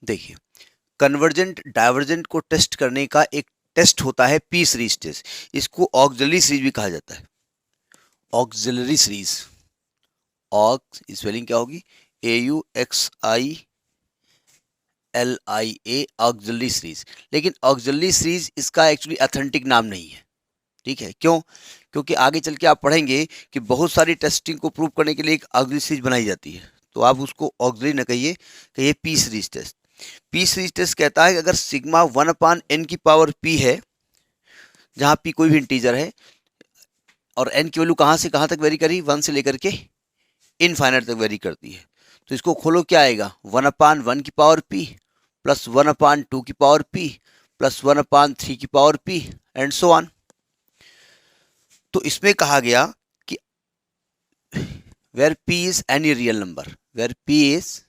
देखिए, convergent divergent को test करने का एक टेस्ट होता है पी सीरीज टेस्ट। इसको ऑक्सिलरी सीरीज भी कहा जाता है। ऑक्सिलरी सीरीज, ऑक्स स्पेलिंग क्या होगी, AUXILIA, ऑक्सिलरी सीरीज। लेकिन ऑक्सिलरी सीरीज इसका एक्चुअली ऑथेंटिक नाम नहीं है। ठीक है, क्यों? क्योंकि आगे चल के आप पढ़ेंगे कि बहुत सारी टेस्टिंग को प्रूव करने के लिए एक ऑक्सिलरी सीरीज बनाई जाती है, तो आप उसको ऑक्सिलरी न कहिए, कहिए p series test. P series test कहता है कि अगर सिग्मा 1/n की पावर p है, जहां p कोई भी इंटीजर है, और n की वैल्यू कहां से कहां तक वेरी करी, 1 से लेकर के इनफाइनाइट तक वेरी करती है, तो इसको खोलो, क्या आएगा, 1/1 की पावर p प्लस 1/2 की पावर p प्लस 1/3 की power p and so on. तो इसमें कहा गया कि where p is any real number, where p is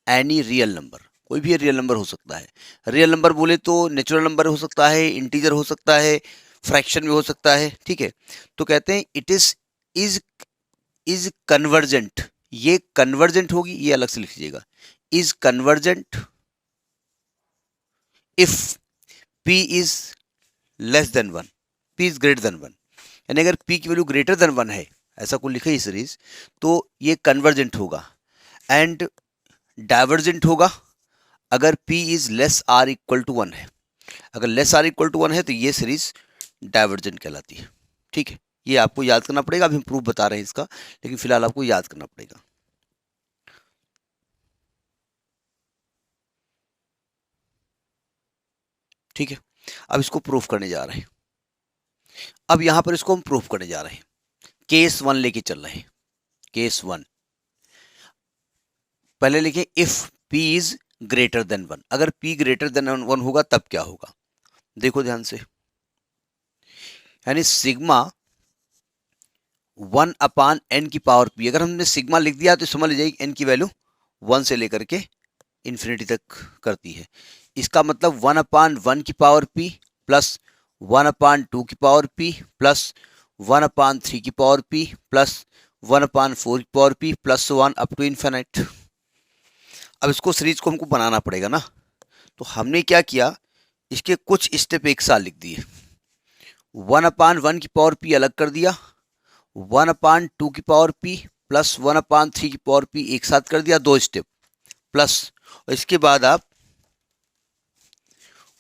any real number, कोई भी रियल नंबर हो सकता है। रियल नंबर बोले तो नेचुरल नंबर हो सकता है, इंटीजर हो सकता है, फ्रैक्शन में हो सकता है। ठीक है, तो कहते हैं इट इज कन्वर्जेंट। ये कन्वर्जेंट होगी, ये अलग से लिख लीजिएगा, is convergent if p is less than 1, p is greater than 1। यानी अगर p की वैल्यू ग्रेटर देन 1 है, ऐसा कोई लिखे ही सीरीज, तो ये कन्वर्जेंट होगा। एंड डाइवर्जेंट होगा अगर p is less r equal to 1 है। अगर लेस r इक्वल टू 1 है तो ये सीरीज डाइवर्जेंट कहलाती है। ठीक है, ये आपको याद करना पड़ेगा। अभी हम प्रूफ बता रहे हैं इसका, लेकिन फिलहाल आपको याद करना पड़ेगा। ठीक है, अब इसको प्रूफ करने जा रहे हैं। अब यहां पर इसको हम प्रूफ करने जा रहे हैं। केस 1 लेके चल रहे हैं। केस 1 पहले लिखें, if p is greater than 1। अगर p ग्रेटर देन 1 होगा तब क्या होगा, देखो ध्यान से। यानी सिग्मा 1/n की पावर p, अगर हमने सिग्मा लिख दिया तो समझ लीजिए n की वैल्यू 1 से लेकर के इन्फिनिटी तक करती है। इसका मतलब 1/1 की पावर p प्लस 1/2 की पावर p प्लस 1/3 की पावर p प्लस 1/4 की power p plus 1 up to infinite. अब इसको सीरीज को हमको बनाना पड़ेगा ना, तो हमने क्या किया, इसके कुछ स्टेप एक साथ लिख दिए। 1/1 की पावर p अलग कर दिया, 1/2 की पावर p प्लस 1/3 की पावर p एक साथ कर दिया, 2 स्टेप प्लस। और इसके बाद आप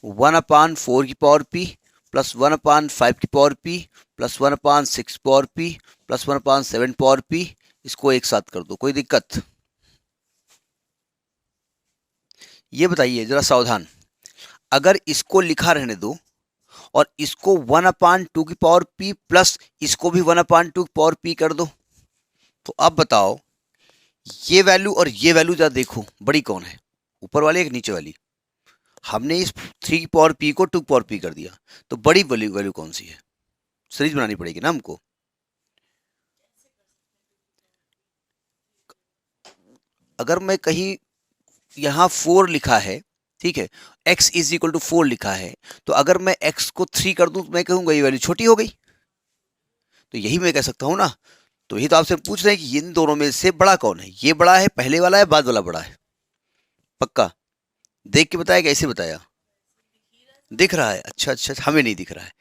1/4 की पावर p प्लस 1/5 की power p plus 1/6 power p plus 1/7 power p, इसको एक साथ कर दो, कोई दिक्कत? ये बताइए जरा सावधान, अगर इसको लिखा रहने दो और इसको 1/2 की पावर p प्लस इसको भी 1/2 की पावर p कर दो, तो अब बताओ ये वैल्यू और ये वैल्यू जरा देखो, बड़ी कौन है, ऊपर वाली एक नीचे वाली? हमने इस 3 की पावर p को 2 की पावर p कर दिया, तो बड़ी वैल्यू वैल्यू कौन सी है? सीरीज बनानी पड़ेगी ना हमको। अगर मैं कहीं यहाँ 4 लिखा है, ठीक है, x इज इक्वल टू 4 लिखा है, तो अगर मैं x को 3 कर दूं तो मैं कहूंगा ये वैल्यू छोटी हो गई, तो यही मैं कह सकता हूं ना। तो यही तो आपसे पूछ रहे हैं कि इन दोनों में से बड़ा कौन है, ये बड़ा है, पहले वाला है, बाद वाला बड़ा है? पक्का देख के बताया, कैसे बताया? दिख रहा है, अच्छा अच्छा, हमें नहीं दिख रहा है।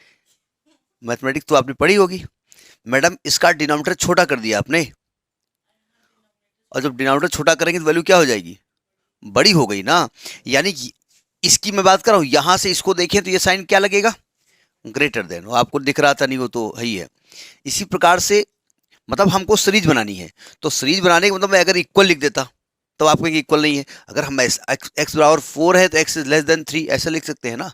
मैथमेटिक्स तो आपने पढ़ी होगी मैडम, इसका डिनोमिनेटर छोटा कर दिया आपने, और जब डिनोमिनेटर छोटा करेंगे तो वैल्यू क्या हो जाएगी, बड़ी हो गई ना। यानी कि इसकी मैं बात कर रहा हूं, यहां से इसको देखें तो ये साइन क्या लगेगा, ग्रेटर देन। वो आपको दिख रहा था नहीं, वो तो है ही है। इसी प्रकार से मतलब हमको सीरीज बनानी है, तो सीरीज बनाने का मतलब मैं अगर इक्वल लिख देता तो आप कहेंगे इक्वल नहीं है। अगर हम एक्स बराबर 4 है तो एक्स इज लेस देन 3, ऐसा लिख सकते हैं ना।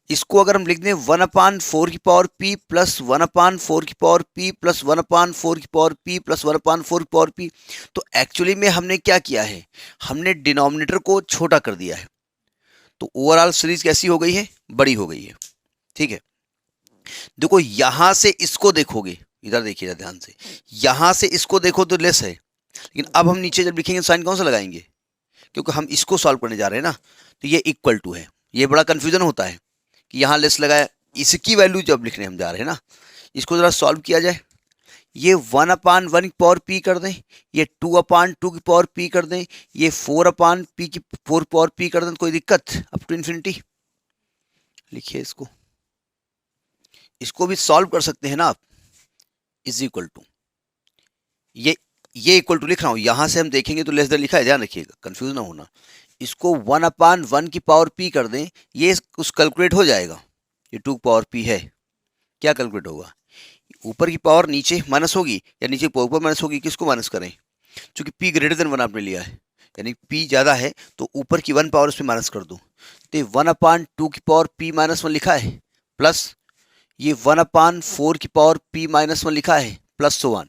इसको अगर हम लिख दें 1/4 की पावर p प्लस 1/4 की पावर p प्लस 1/4 की पावर p प्लस 1/4 की पावर p, तो एक्चुअली में हमने क्या किया है, हमने डिनोमिनेटर को छोटा कर दिया है, तो ओवरऑल सीरीज कैसी हो गई है, बड़ी हो गई है। ठीक है, देखो यहां से इसको देखोगे, इधर देखिएगा ध्यान से, यहां से इसको देखो तो लेस है, लेकिन अब हम नीचे जब लिखेंगे साइन कौन सा लगाएंगे, क्योंकि हम इसको सॉल्व करने जा रहे हैं ना, तो ये इक्वल टू है। ये बड़ा कंफ्यूजन होता है कि यहाँ लेस लगाया, इसकी वैल्यू जब लिखने हम जा रहे हैं ना, इसको जरा सॉल्व किया जाए। ये 1/1 की पावर p कर दें, ये 2/2 की पावर p कर दें, ये 4/p की 4 पावर p कर दें, तो कोई दिक्कत? अप टू इन्फिनिटी लिखिए इसको, इसको भी सॉल्व कर सकते हैं ना आप। इज इक्वल टू ये इक्वल टू लिख रहा हूं, यहां से हम देखेंगे तो लेस देन लिखा है, ध्यान रखिएगा, कंफ्यूज ना होना। इसको 1/1 की पावर p कर दें, ये कुछ कैलकुलेट हो जाएगा, ये 2 पावर p है, क्या कैलकुलेट होगा? ऊपर की पावर नीचे माइनस होगी या नीचे पावर ऊपर माइनस होगी, किसको माइनस करें? क्योंकि p ग्रेटर देन 1 आपने लिया है, यानी p ज़्यादा है तो ऊपर की 1 पावर उसमें माइनस कर दो, तो 1/2 की पावर p-1 लिखा है, प्लस ये 1/4 की पावर p-1 लिखा है, प्लस so on।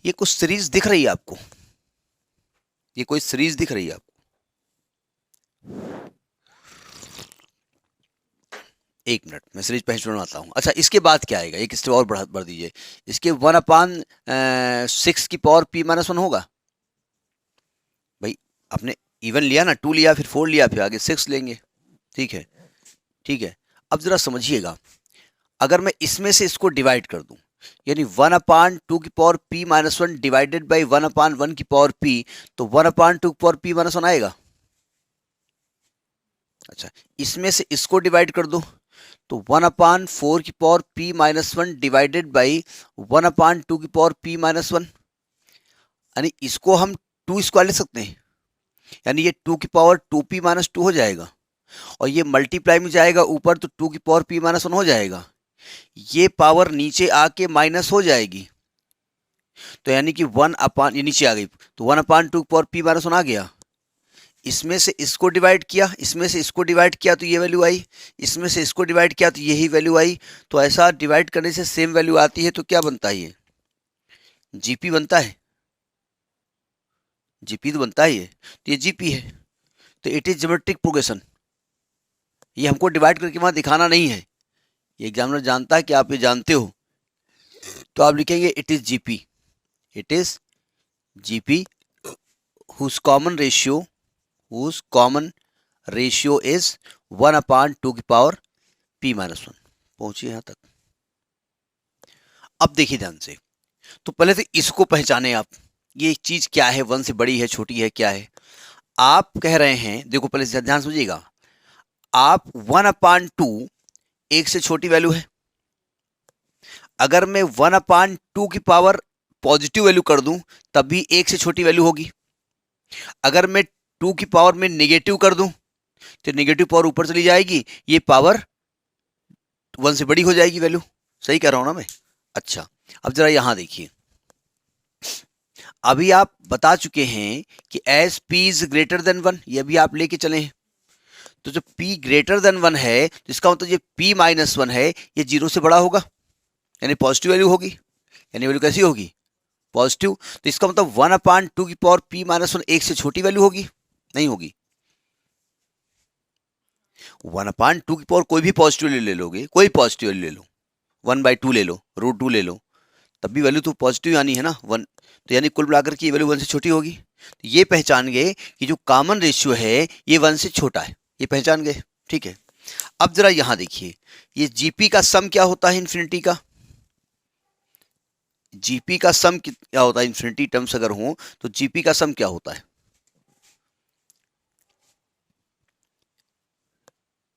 ये कुछ सीरीज दिख रही है आपको? ये कोई सीरीज दिख रही है आपको? एक मिनट, मैं सीरीज पहचानवाता हूँ। अच्छा, इसके बाद क्या आएगा? एक स्टेप और बढ़ा दीजिए, इसके 1/6 की पावर p-1 होगा। भाई आपने इवन लिया ना, 2 लिया, फिर 4 लिया, फिर आगे 6 लेंगे, ठीक है, ठीक है। अब जरा समझिएगा, अगर मैं इसमें से इसको डिवाइड कर दूं, यानी 1/2 की पावर p-1 डिवाइडेड बाई 1/1 की पावर p, तो 1/2 की पावर p-1 आएगा। अच्छा, इसमें से इसको डिवाइड कर दो, तो 1/4 की पावर p-1 डिवाइडेड बाई 1/2 की पावर p-1, यानी इसको हम 2 स्क्वायर ले सकते हैं, यानी ये 2 की पावर 2p-2 हो जाएगा, और ये मल्टीप्लाई में जाएगा ऊपर, तो 2 की पावर p-1 हो जाएगा, ये पावर नीचे आके माइनस हो जाएगी, तो यानी कि 1/, ये नीचे आ गई, तो 1/2 की पावर p-1 आ गया। इसमें से इसको डिवाइड किया, इसमें से इसको डिवाइड किया तो ये वैल्यू आई, इसमें से इसको डिवाइड किया तो यही वैल्यू आई, तो ऐसा डिवाइड करने से सेम वैल्यू आती है, तो क्या बनता है? ये जीपी बनता है, जीपी तो बनता ही है, तो ये जीपी है, तो इट इज ज्योमेट्रिक प्रोग्रेशन। ये हमको डिवाइड करके वहां दिखाना नहीं है, ये एग्जामिनर जानता है कि आप ये जानते हो, तो आप लिखेंगे it is GP, it is GP whose common ratio is 1/2 की पावर p-1। पहुंचिए यहां तक? अब देखिए ध्यान से, तो पहले तो इसको पहचाने आप, ये चीज क्या है, 1 से बड़ी है, छोटी है, क्या है? आप कह रहे हैं, देखो पहले से ध्यान समझिएगा, आप 1/2 एक से छोटी वैल्यू है, अगर मैं 1/2 की पावर पॉजिटिव वैल्यू कर दूं तब भी एक से छोटी वैल्यू होगी, अगर मैं 2 की पावर में नेगेटिव कर दूं तो नेगेटिव पावर ऊपर चली जाएगी, ये पावर 1 से बड़ी हो जाएगी वैल्यू, सही कह रहा हूं ना मैं? अच्छा, अब जरा यहां देखिए, अभी आप बता चुके हैं कि as p is greater than 1, ये भी आप लेके चले हैं, तो जब p ग्रेटर देन 1 है तो इसका मतलब ये p-1 है, ये 0 से बड़ा होगा, यानी पॉजिटिव वैल्यू होगी, यानी वैल्यू कैसी होगी? पॉजिटिव, तो इसका मतलब 1/2 की पावर p-1 एक से छोटी वैल्यू होगी? नहीं होगी। 1/2 की पावर कोई भी पॉजिटिव ले लोगे, कोई पॉजिटिव वैल्यू ले लो, 1/2 ले लो, √2 ले लो, तब भी वैल्यू तो पॉजिटिव आनी है ना, 1, तो यानी कुल मिलाकर की वैल्यू 1 से छोटी होगी, तो ये पहचान गए कि जो कॉमन रेशियो है ये 1 से छोटा है, ये पहचान गए, ठीक है। अब जरा यहां देखिए, ये जीपी का सम क्या होता है इन्फिनिटी का? जीपी का सम क्या होता है इन्फिनिटी टर्म्स अगर हो, तो जीपी का सम क्या होता है?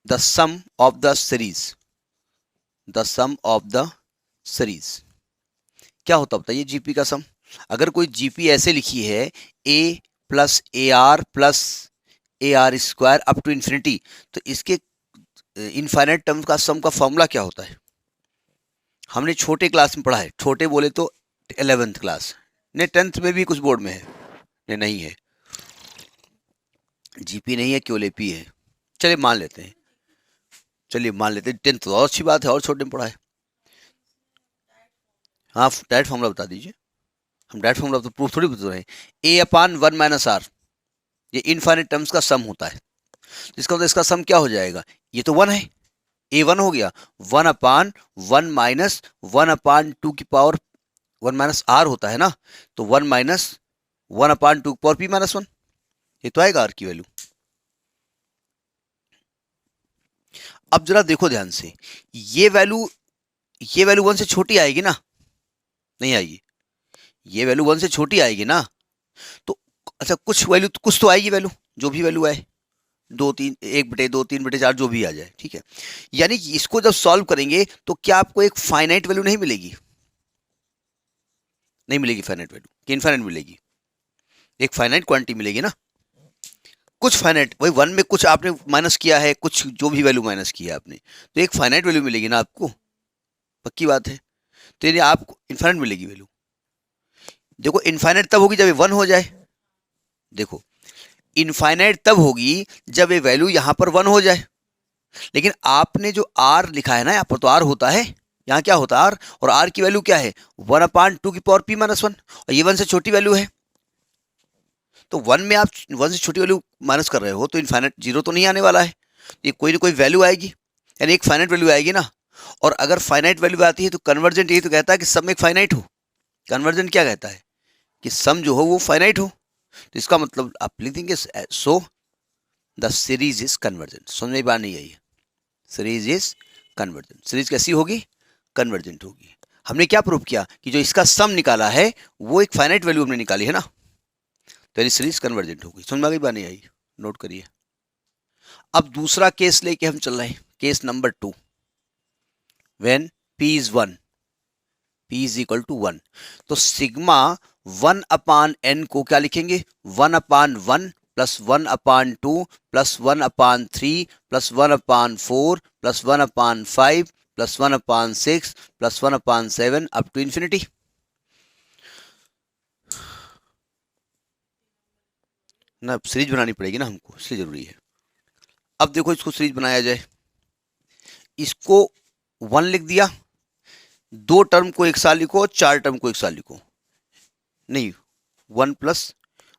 The sum of the series, the sum of the series क्या होता बताइए? जीपी का सम, अगर कोई जीपी ऐसे लिखी है a plus a r square up to infinity, तो इसके इनफाइनाइट टर्म्स का सम का फॉर्मूला क्या होता है? हमने छोटे क्लास में पढ़ा है, छोटे बोले तो 11th क्लास, नहीं 10th में भी कुछ बोर्ड में है, नहीं है, जीपी नहीं है, केवल एपी है, चलिए मान लेते हैं, चलिए मान लेते हैं, 10th तो और अच्छी बात है, और छोटे में पढ़ा है। हाँ, डायरेक्ट फॉर्मूला बता दीजिए, हम डायरेक्ट फॉर्मूला तो प्रूफ थोड़ी बता रहे हैं, a/1 - r, ये इनफाइनाइट टर्म्स का सम होता है, इसका मतलब इसका सम क्या हो जाएगा? ये तो 1 है, a1 हो गया, 1/1 माइनस 1/2 की पावर 1 - r होता है ना, तो 1 माइनस 1/2 की पावर p-1, ये तो आएगा r की वैल्यू। अब जरा देखो ध्यान से, ये वैल्यू 1 से छोटी आएगी ना, नहीं आएगी? ये वैल्यू 1 से छोटी आएगी ना, तो अच्छा कुछ वैल्यू कुछ तो आएगी वैल्यू, जो भी वैल्यू आए, 2 3 1/2 3/4 जो भी आ जाए, ठीक है। यानी कि इसको जब सॉल्व करेंगे तो क्या आपको एक फाइनाइट वैल्यू नहीं मिलेगी? नहीं मिलेगी फाइनाइट वैल्यू, कि इनफाइनाइट मिलेगी? एक फाइनाइट क्वांटिटी मिलेगी ना, कुछ फाइनाइट, वही 1 में कुछ आपने माइनस किया है, कुछ जो भी वैल्यू माइनस किया है आपने, तो एक फाइनाइट वैल्यू मिलेगी ना आपको, पक्की बात है। तो यानी आपको इनफाइनाइट मिलेगी वैल्यू। देखो इनफाइनाइट तब होगी जब ये 1 हो जाए, देखो इनफाइनाइट तब होगी जब ये वैल्यू यहां पर 1 हो जाए। लेकिन आपने जो आर लिखा है ना, यहाँ पर तो आर होता है, यहाँ क्या होता है आर, और आर की वैल्यू क्या है 1/2 की पावर p माइनस 1, और ये 1 से छोटी वैल्यू है। तो 1 में आप 1 से छोटी वैल्यू माइनस कर रहे हो तो इनफाइनाइट जीरो तो नहीं आने वाला है, ये कोई ना कोई वैल्यू आएगी, यानी एक फाइनाइट वैल्यू आएगी ना। और अगर फाइनाइट वैल्यू आती है तो कन्वर्जेंट यही तो कहता है कि सम एक फाइनाइट हो। कन्वर्जेंट क्या कहता है कि सम जो हो वो फाइनाइट हो। तो इसका मतलब आप लिख देंगे so the series is convergent. समझ में बात नहीं आई है? Series is convergent. सीरीज कैसी होगी? कन्वर्जेंट होगी। हमने क्या प्रूव किया कि जो इसका सम निकाला है वो एक फाइनाइट वैल्यू हमने निकाली है ना, तो यानी सीरीज कन्वर्जेंट होगी। समझ में आ गई बात नहीं आई? नोट करिए। अब दूसरा केस लेके हम चल रहे हैं, case number 2, when p is 1, p is equal to 1, तो सिग्मा 1/n को क्या लिखेंगे 1/1 plus 1/2 plus 1/3 plus 1/4 plus 1/5 plus 1/6 plus 1/7 up to infinity. ना सीरीज बनानी पड़ेगी ना हमको, इसलिए जरूरी है। अब देखो इसको सीरीज बनाया जाए, इसको 1 लिख दिया, 2 टर्म को एक साथ लिखो, 4 टर्म को एक साथ लिखो। नहीं 1 प्लस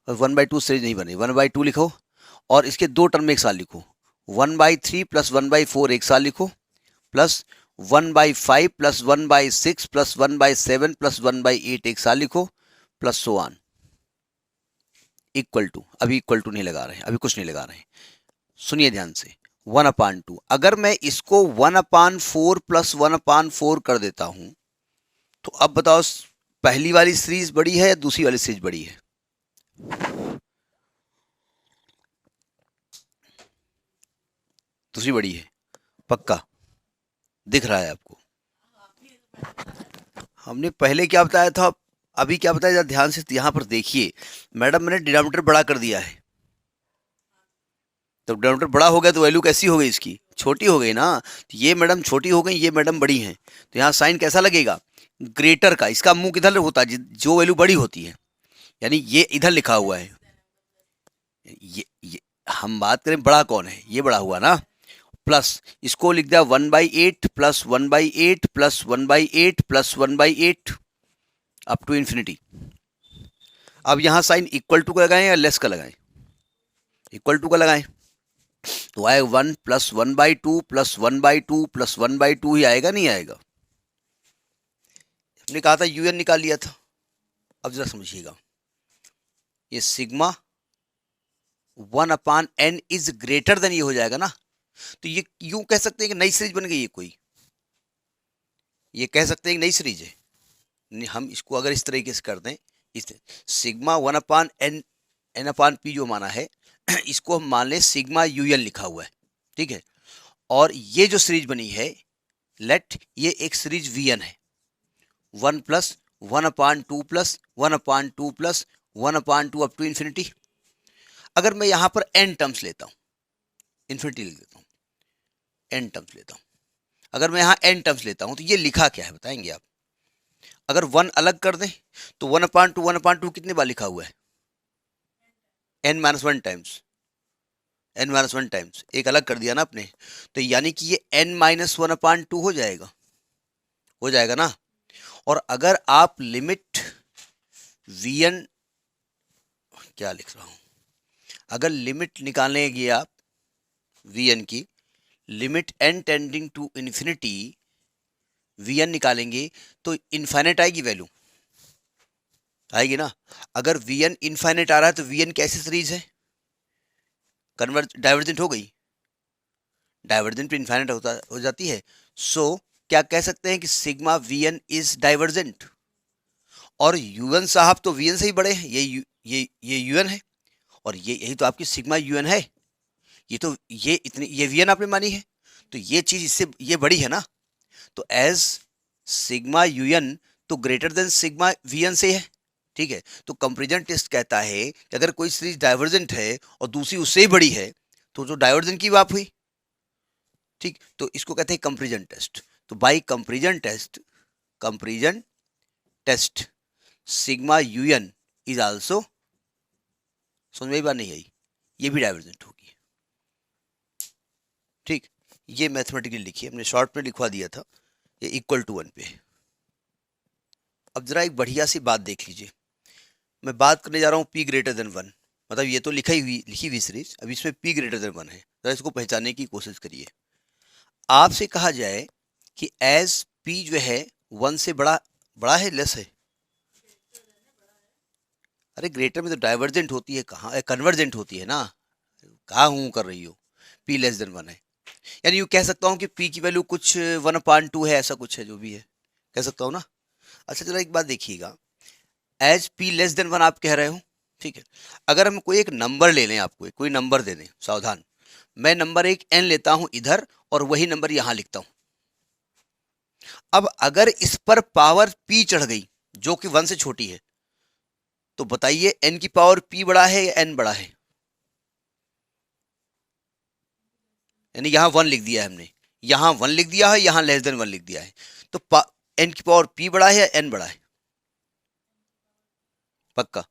1/2 सीरीज नहीं बने, 1/2 लिखो, और इसके 2 टर्म एक साथ लिखो, 1/3 प्लस 1/4 एक साथ लिखो, प्लस 1/5 प्लस 1/6 प्लस 1/7 प्लस 1/8 एक साथ लिखो, plus so on, equal to. अभी इक्वल टू नहीं लगा रहे हैं, अभी कुछ नहीं लगा रहे हैं, सुनिए ध्यान से। 1/2, अगर मैं इसको 1/4 प्लस 1/4 कर देता हूं, तो अब बताओ पहली वाली सीरीज बड़ी है या दूसरी वाली सीरीज बड़ी है? दूसरी बड़ी है, पक्का दिख रहा है आपको? हमने पहले क्या बताया था, अभी क्या बताया, ध्यान से यहां पर देखिए। मैडम मैंने डिनोमिनेटर बड़ा कर दिया है, तो डिनोमिनेटर बड़ा हो गया तो वैल्यू कैसी हो गई इसकी, छोटी हो गई ना। तो ये मैडम छोटी हो गई, ये मैडम बड़ी हैं, तो यहाँ साइन कैसा लगेगा, ग्रेटर का। इसका मुंह किधर होता है, जो वैल्यू बड़ी होती है, यानी ये इधर लिखा हुआ है। ये हम बात करें बड़ा कौन है, ये बड़ा हुआ ना, प्लस इसको लिख दिया 1/8 plus 1/8 plus 1/8 plus 1/8 up to infinity. अब यहां साइन इक्वल टू का लगाएं या लेस का लगाएं? इक्वल टू का लगाएं, तो आए 1 प्लस 1/2 प्लस 1/2 प्लस 1/2 ही आएगा, नहीं आएगा? हमने कहा था यूएन निकाल लिया था। अब जरा समझिएगा, ये sigma 1/n is greater then ये हो जाएगा ना, तो ये यूं कह सकते हैं कि नई सीरीज बन गई है कोई, ये कह सकते हैं कि नई सीरीज है। हम इसको अगर इस तरीके से कर दें, इस सिग्मा 1/n n/p जो माना है, इसको हम मान लें सिग्मा यूएन लिखा हुआ है, ठीक है। और ये जो सीरीज बनी है, लेट ये एक सीरीज वीएन है, 1 plus 1/2 plus 1/2 plus 1/2 up to infinity. अगर मैं यहां पर n टर्म्स लेता हूं, इंफिनिटी लिख देता हूं, n टर्म्स लेता हूं, अगर मैं यहां n टर्म्स लेता हूं तो ये लिखा क्या है बताएंगे आप? अगर 1 अलग कर दें तो 1/2 कितने बार लिखा हुआ है, n-1 टाइम्स, n-1 टाइम्स, एक अलग कर दिया ना आपने, तो यानी कि ये n-1/2 हो जाएगा ना। और अगर आप लिमिट vn, क्या लिख रहा हूं, अगर लिमिट निकालेंगे आप vn की, limit n tending to infinity vn निकालेंगे तो इनफाइनाइट आएगी वैल्यू, आएगी ना। अगर vn इनफाइनाइट आ रहा है तो vn कैसी सीरीज है, कन्वर्ज डाइवर्जेंट हो गई, डाइवर्जेंट पे इन्फाइनाइट हो जाती है। सो क्या कह सकते हैं कि sigma v n is divergent. और यूएन साहब तो वी एन से ही बड़े हैं, ये यूएन है, और ये यही तो आपकी सिग्मा यूएन है। ये तो ये वी एन आपने मानी है, तो ये चीज इससे ये बड़ी है ना। तो एज सिग्मा यूएन तो ग्रेटर देन सिग्मा वीएन से है, ठीक है। तो कंपैरिजन टेस्ट कहता है कि अगर कोई सीरीज डाइवर्जेंट है और दूसरी उससे ही बड़ी है तो जो डाइवर्जेंट की बात हुई, ठीक, तो इसको कहते हैं कंपैरिजन टेस्ट। तो by comparison test sigma u n is also, समझ में बात नहीं आई, ये भी डाइवर्जेंट होगी, ठीक। ये मैथमेटिकली लिखिए, हमने शॉर्ट में लिखवा दिया था, ये इक्वल टू 1 पे है। अब जरा एक बढ़िया सी बात देख लीजिए, मैं बात करने जा रहा हूँ P ग्रेटर देन 1, मतलब ये तो लिखी हुई सीरीज, अब इसमें P ग्रेटर देन 1 है, जरा इसको पहचानने की कोशिश करिए। आपसे कहा जाए कि एज P जो है 1 से बड़ा है लेस है। अरे ग्रेटर में तो डाइवर्जेंट होती है, कहाँ कन्वर्जेंट होती है ना, कहाँ हूँ कर रही हो। P लेस देन 1 है, यानी यूँ कह सकता हूँ कि P की वैल्यू कुछ 1/2 है, ऐसा कुछ है, जो भी है कह सकता हूँ ना। अच्छा चलो एक बात देखिएगा, एज P लेस देन 1 आप कह रहे हो, ठीक है। अगर हम कोई एक नंबर ले लें, आपको कोई नंबर दे दें, सावधान, मैं नंबर एक n लेता हूं इधर और वही नंबर यहां लिखता हूं। अब अगर इस पर पावर P चढ़ गई जो कि 1 से छोटी है, तो बताइए n की पावर P बड़ा है या n बड़ा है। यानी यहां 1 लिख दिया है हमने, यहां 1 लिख दिया है, यहां लेस देन 1 लिख दिया है, तो n की पावर P बड़ा है या n बड़ा है। पक्का।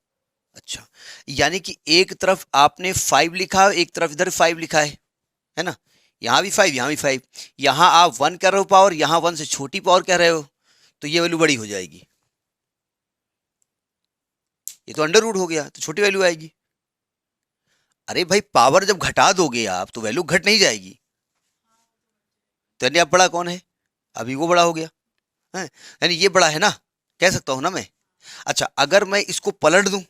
अच्छा, यानी कि एक तरफ आपने 5 लिखा है, एक तरफ इधर 5 लिखा है ना, यहां भी 5 यहां भी 5, यहां आप 1 कर रहे हो पावर, यहां 1 से छोटी पावर कह रहे हो, तो ये वैल्यू बड़ी हो जाएगी, ये तो अंडर रूट हो गया, तो छोटी वैल्यू आएगी। अरे भाई पावर जब घटा दोगे आप तो वैल्यू घट नहीं जाएगी, तो यानी अब बड़ा कौन है, अभी वो बड़ा हो गया है, यानी ये बड़ा है ना, कह सकता हूं ना मैं। अच्छा अगर मैं इसको पलट दूं,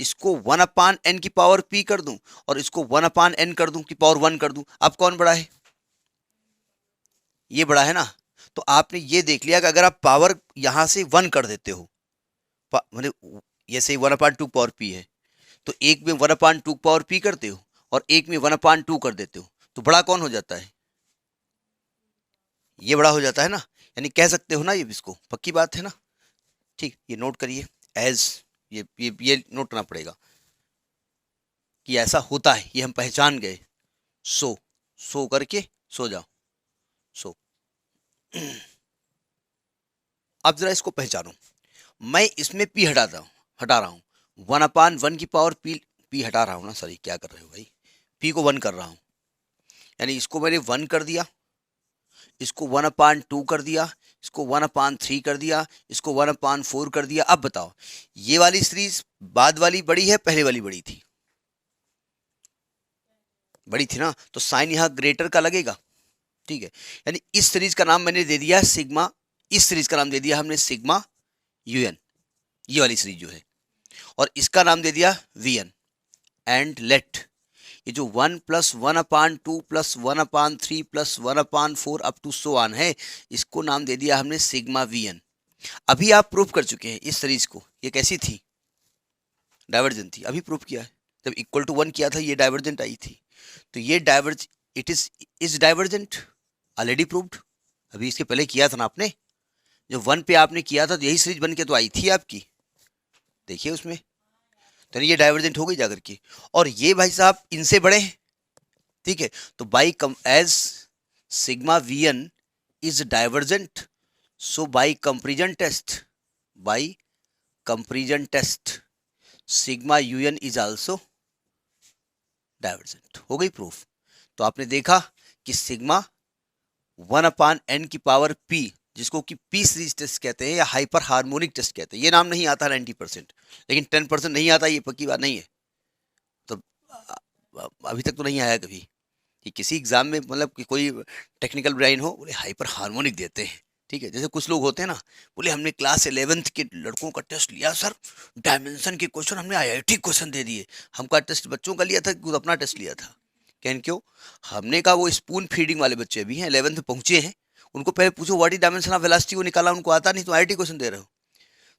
इसको 1/n की पावर p कर दूं और इसको 1/n कर दूं की पावर 1 कर दूं, अब कौन बड़ा है, ये बड़ा है ना। तो आपने ये देख लिया कि अगर आप पावर यहां से 1 कर देते हो, मतलब ये से 1/2 पावर p है, तो एक में 1/2 पावर p करते हो और एक में 1/2 कर देते हो, तो बड़ा कौन हो जाता है, ये बड़ा हो जाता है ना, यानी कह सकते हो ना, ये इसको पक्की बात है ना, ठीक। ये नोट करिए, एज ये नोट करना पड़ेगा कि ऐसा होता है, ये हम पहचान गए। सो करके सो जाओ, सो। अब जरा इसको पहचानो, मैं इसमें P हटा रहा हूँ 1/1 की पावर P हटा रहा हूँ ना, सॉरी क्या कर रहे हो भाई, P को 1 कर रहा हूँ, यानी इसको मैंने 1 कर दिया, इसको 1/2 कर दिया, इसको 1/3 कर दिया, इसको 1/4 कर दिया। अब बताओ ये वाली सीरीज बाद वाली बड़ी है पहले वाली बड़ी थी, बड़ी थी ना, तो साइन यहाँ ग्रेटर का लगेगा, ठीक है। यानी इस सीरीज का नाम मैंने दे दिया सिग्मा, इस सीरीज का नाम दे दिया हमने सिग्मा यूएन, ये वाली सीरीज जो है, और इसका नाम दे दिया वीएन। एंड लेट ये जो 1 + 1/2 + 1/3 + 1/4 अप टू सो ऑन है, इसको नाम दे दिया हमने सिग्मा वीएन। अभी आप प्रूफ कर चुके हैं इस सीरीज को, ये कैसी थी, डाइवर्जेंट थी, अभी प्रूफ किया है, जब इक्वल टू 1 किया था ये डाइवर्जेंट आई थी, तो ये it is divergent, already proved, अभी इसके पहले किया था ना आपने, जो 1 पे आपने किया था तो यही सीरीज बन के तो आई थी आपकी, देखिए उसमें, तो ये डाइवर्जेंट हो गई जाकर के, और ये भाई साहब इनसे बड़े हैं, ठीक है। तो by as sigma v n is divergent, so by comparison test sigma u n is also divergent, हो गई प्रूफ। तो आपने देखा कि सिग्मा 1/n की पावर p, जिसको कि p सीरीज टेस्ट कहते हैं या हाइपर हार्मोनिक टेस्ट कहते हैं, ये नाम नहीं आता 90%, लेकिन 10% नहीं आता, ये पक्की बात नहीं है, तो अभी तक तो नहीं आया कभी कि किसी एग्जाम में, मतलब कि कोई टेक्निकल ब्राइन हो बोले हाइपर हार्मोनिक देते हैं, ठीक है। जैसे कुछ लोग होते हैं ना, बोले हमने क्लास 11th के लड़कों का टेस्ट लिया सर, डायमेंशन के क्वेश्चन हमने आईआईटी क्वेश्चन दे दिए, हमका टेस्ट बच्चों का लिया था, खुद अपना टेस्ट लिया था, क्यों? हमने कहा वो स्पून फीडिंग वाले बच्चे भी हैं, 11th में पहुंचे हैं, उनको पहले पूछो what is dimension of velocity, वो निकाला, उनको आता नहीं, तो आईटी क्वेश्चन दे रहे हो।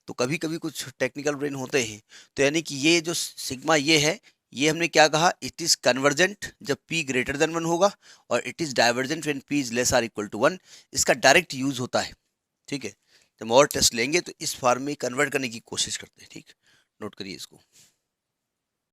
तो कभी कभी कुछ टेक्निकल ब्रेन होते हैं। तो यानी कि ये जो सिग्मा ये है, ये हमने क्या कहा, इट इज कन्वर्जेंट जब p ग्रेटर देन 1 होगा, और it is divergent when p is less or equal to 1। इसका डायरेक्ट यूज होता है, ठीक है। जब और टेस्ट लेंगे तो इस फॉर्म में कन्वर्ट करने की कोशिश करते हैं, ठीक। नोट करिए इसको।